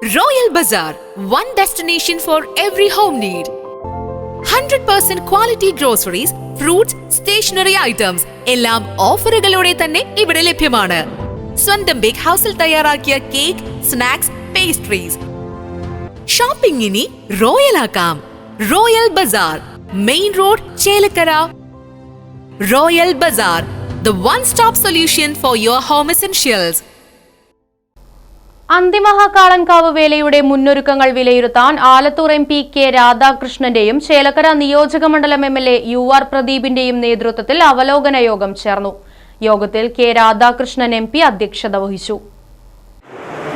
Royal Bazaar, one destination for every home need. 100% quality groceries, fruits, stationery items എല്ലാം ഓഫറുകളോടെ തന്നെ ഇവിടെ ലഭ്യമാണ്. സ്വന്തം ബേക്ക് ഹൗസിൽ തയ്യാറാക്കിയ കേക്ക്, സ്നാക്സ്, പേസ്ട്രീസ്. ഷോപ്പിംഗ് ഇനി റോയൽ ആക്കാം. Royal Bazaar, main road, Chelakkara. Royal Bazaar, the one-stop solution for your home essentials. Anthimahakalankavu വേലയുടെ മുന്നൊരുക്കങ്ങൾ വിലയിരുത്താൻ ആലത്തൂർ MP കെ രാധാകൃഷ്ണന്റെയും ചേലക്കര നിയോജകമണ്ഡലം MLA UR പ്രദീപിന്റെയും നേതൃത്വത്തിൽ അവലോകന യോഗം ചേർന്നു. യോഗത്തിൽ കെ രാധാകൃഷ്ണൻ MP അധ്യക്ഷത വഹിച്ചു.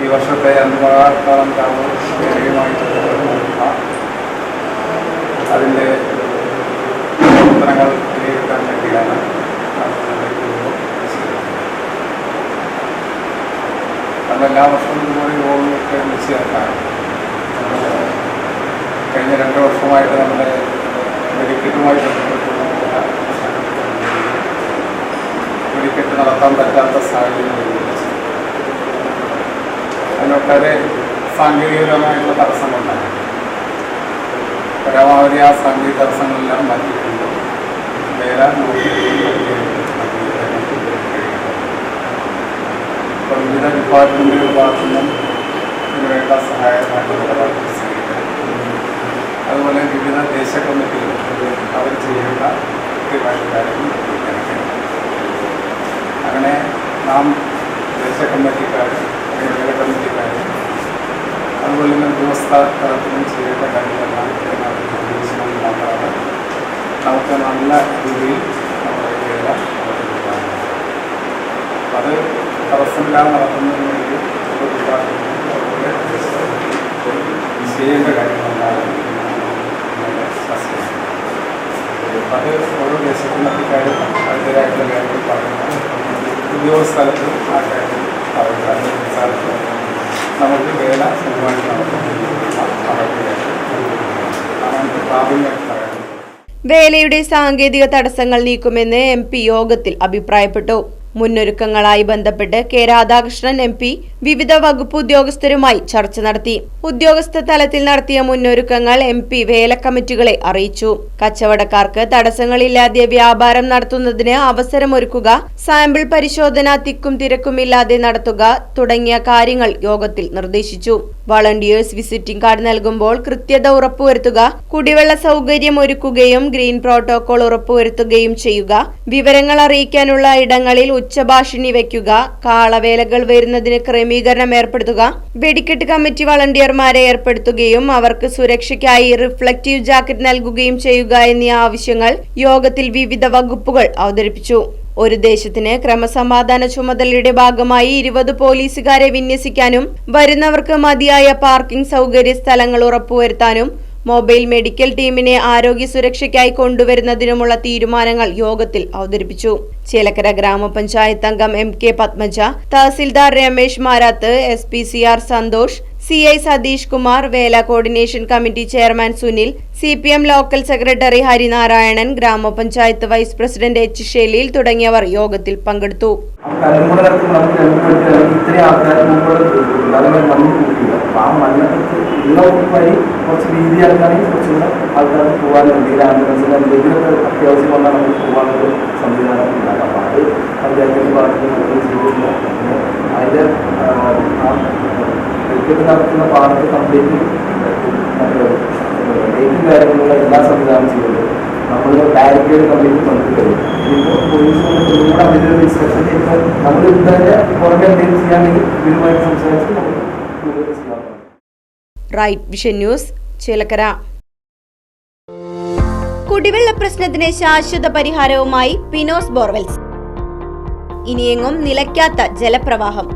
ഈ വർഷത്തെ അന്തിമഹാകാളൻകാവ് വേലയുമായി അതിന്റെ പ്രവർത്തനങ്ങൾ വിലയിരുത്താൻ വേണ്ടിയാണ് എല്ലാ വർഷവും ഇതുപോലെ യോഗങ്ങളൊക്കെ വിളിച്ചു ചേർക്കാണ്. കഴിഞ്ഞ 2 വർഷമായിട്ട് നമ്മുടെ വെടിക്കെട്ടുമായി ബന്ധപ്പെട്ടുള്ള വെടിക്കെട്ട് നടത്താൻ പറ്റാത്ത സാഹചര്യം അതിനൊട്ടേറെ സാങ്കേതികപരമായിട്ടുള്ള തടസ്സങ്ങളുണ്ടായി. പരമാവധി ആ സാങ്കേതിക തടസ്സങ്ങളെല്ലാം മാറ്റിയിട്ടുണ്ട്. വേല വിവിധ ഡിപ്പാർട്ട്മെൻറ്റുകളുടെ ഭാഗത്തുനിന്നും ഇതിനുവേണ്ട സഹായമായിട്ടുള്ള നിലപാടുകൾ സ്വീകരിക്കണം. അതുപോലെ വിവിധ ദേശ കമ്മിറ്റികൾ അവർ ചെയ്യേണ്ട കൃത്യമായിട്ട് കാര്യങ്ങൾ നിർവഹിക്കണം. അങ്ങനെ നാം ദേശ കമ്മിറ്റിക്കാരും മേഖല കമ്മിറ്റിക്കാരും അതുപോലെ തന്നെ ഉദ്യോഗസ്ഥ തലത്തിലും ചെയ്യേണ്ട കാര്യങ്ങളെല്ലാം നിർദ്ദേശിക്കുന്നത് മാത്രമാണ് നമുക്ക് നല്ല രീതിയിൽ നമ്മുടെ വേല അത് തടസ്സമില്ലാതെ നടത്തുന്നതിന് വേണ്ടി അതുപോലെ ചെയ്യേണ്ട കാര്യങ്ങളെല്ലാം അത് ഓരോ ദേശത്തിനധികാരും അതിൻ്റെതായിട്ടുള്ള കാര്യങ്ങൾ പറയുന്നത് ഉദ്യോഗസ്ഥലത്ത് ആ കാര്യങ്ങൾ പറയുക. അതനുസരിച്ച് നമുക്ക് വേല സുഖമായിട്ട് നടത്തുകയാണ്. വേലയുടെ സാങ്കേതിക തടസ്സങ്ങൾ നീക്കുമെന്ന് MP യോഗത്തിൽ അഭിപ്രായപ്പെട്ടു. മുന്നൊരുക്കങ്ങളായി ബന്ധപ്പെട്ട് കെ രാധാകൃഷ്ണൻ MP വിവിധ വകുപ്പ് ഉദ്യോഗസ്ഥരുമായി ചർച്ച നടത്തി. ഉദ്യോഗസ്ഥ തലത്തിൽ നടത്തിയ മുന്നൊരുക്കങ്ങൾ MP വേല കമ്മിറ്റികളെ അറിയിച്ചു. കച്ചവടക്കാർക്ക് തടസ്സങ്ങളില്ലാതെ വ്യാപാരം നടത്തുന്നതിന് അവസരമൊരുക്കുക, സാമ്പിൾ പരിശോധന തിക്കും തിരക്കുമില്ലാതെ നടത്തുക തുടങ്ങിയ കാര്യങ്ങൾ യോഗത്തിൽ നിർദ്ദേശിച്ചു. വളണ്ടിയേഴ്സ് വിസിറ്റിംഗ് കാർഡ് നൽകുമ്പോൾ കൃത്യത ഉറപ്പുവരുത്തുക, കുടിവെള്ള സൗകര്യം ഒരുക്കുകയും ഗ്രീൻ പ്രോട്ടോകോൾ ഉറപ്പുവരുത്തുകയും ചെയ്യുക, വിവരങ്ങൾ അറിയിക്കാനുള്ള ഇടങ്ങളിൽ ഉച്ചഭാഷിണി വയ്ക്കുക, കാളവേലകൾ വരുന്നതിന് ക്രമീകരണം ഏർപ്പെടുത്തുക, വെടിക്കെട്ട് കമ്മിറ്റി വളണ്ടിയർമാരെ ഏർപ്പെടുത്തുകയും അവർക്ക് സുരക്ഷയ്ക്കായി റിഫ്ലക്റ്റീവ് ജാക്കറ്റ് നൽകുകയും ചെയ്യുക എന്നീ ആവശ്യങ്ങൾ യോഗത്തിൽ വിവിധ വകുപ്പുകൾ അവതരിപ്പിച്ചു. ഒരു ദേശത്തിന് ക്രമസമാധാന ചുമതലയുടെ ഭാഗമായി 20 പോലീസുകാരെ വിന്യസിക്കാനും വരുന്നവർക്ക് മതിയായ പാർക്കിംഗ് സൗകര്യ സ്ഥലങ്ങൾ ഉറപ്പുവരുത്താനും മൊബൈൽ മെഡിക്കൽ ടീമിനെ ആരോഗ്യ സുരക്ഷയ്ക്കായി കൊണ്ടുവരുന്നതിനുമുള്ള തീരുമാനങ്ങൾ യോഗത്തിൽ അവതരിപ്പിച്ചു. ചേലക്കര ഗ്രാമപഞ്ചായത്ത് അംഗം MK Padmaja, tahsildar Ramesh Marath, SPCR Santhosh, CI Satheesh Kumar, വേല coordination committee chairman Sunil, CPM local secretary Harinarayanan, ഗ്രാമപഞ്ചായത്ത് വൈസ് പ്രസിഡന്റ് H ഷെലീൽ തുടങ്ങിയവർ യോഗത്തിൽ പങ്കെടുത്തു. കുറച്ച് രീതിയാക്കുകയാണെങ്കിൽ കുറച്ചുകൂടെ ആൾക്കാർക്ക് പോകാനുണ്ട്. ഈ ആംബുലൻസിന് എന്തെങ്കിലുമൊക്കെ അത്യാവശ്യം വന്നാൽ നമുക്ക് പോകാനൊരു സംവിധാനം ഉണ്ടാകാം. അപ്പോൾ അത് പഞ്ചായത്തിൻ്റെ ഭാഗത്ത് നമ്മൾ ചെയ്തിട്ടില്ല. അതിൻ്റെ ക്രിക്കറ്റ് നടത്തുന്ന പാടത്ത് കംപ്ലീറ്റ് ഡേറ്റും കാര്യങ്ങളുള്ള എല്ലാ സംവിധാനം ചെയ്യുന്നത് നമ്മൾ ബാരിക്കേഡ് കംപ്ലീറ്റ് കൊണ്ടുവരും. ഇപ്പോൾ പോലീസ് കൂടെ അതിൻ്റെ ഇൻസ്ട്രക്ഷൻ ചെയ്യുമ്പോൾ നമ്മൾ ഇതിൻ്റെ പുറമെ എന്തെങ്കിലും ചെയ്യാമെങ്കിൽ ഇവരുമായിട്ട് സംസാരിച്ച് നമുക്ക് കൂടുതൽ ചെയ്യാം. Right Vision News, Chelakkara. കുടിവെള്ള പ്രശ്നത്തിന് ശാശ്വത പരിഹാരവുമായി പിനോസ് ബോർവെൽസ്. ഇനിയെങ്ങും നിലയ്ക്കാത്ത ജലപ്രവാഹം.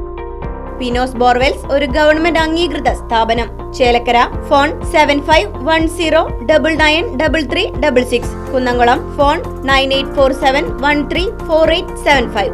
പിനോസ് ബോർവെൽസ് ഒരു ഗവൺമെന്റ് അംഗീകൃത സ്ഥാപനം. ചേലക്കര. ഫോൺ 7510993366. കുന്നംകുളം. ഫോൺ 9847134875.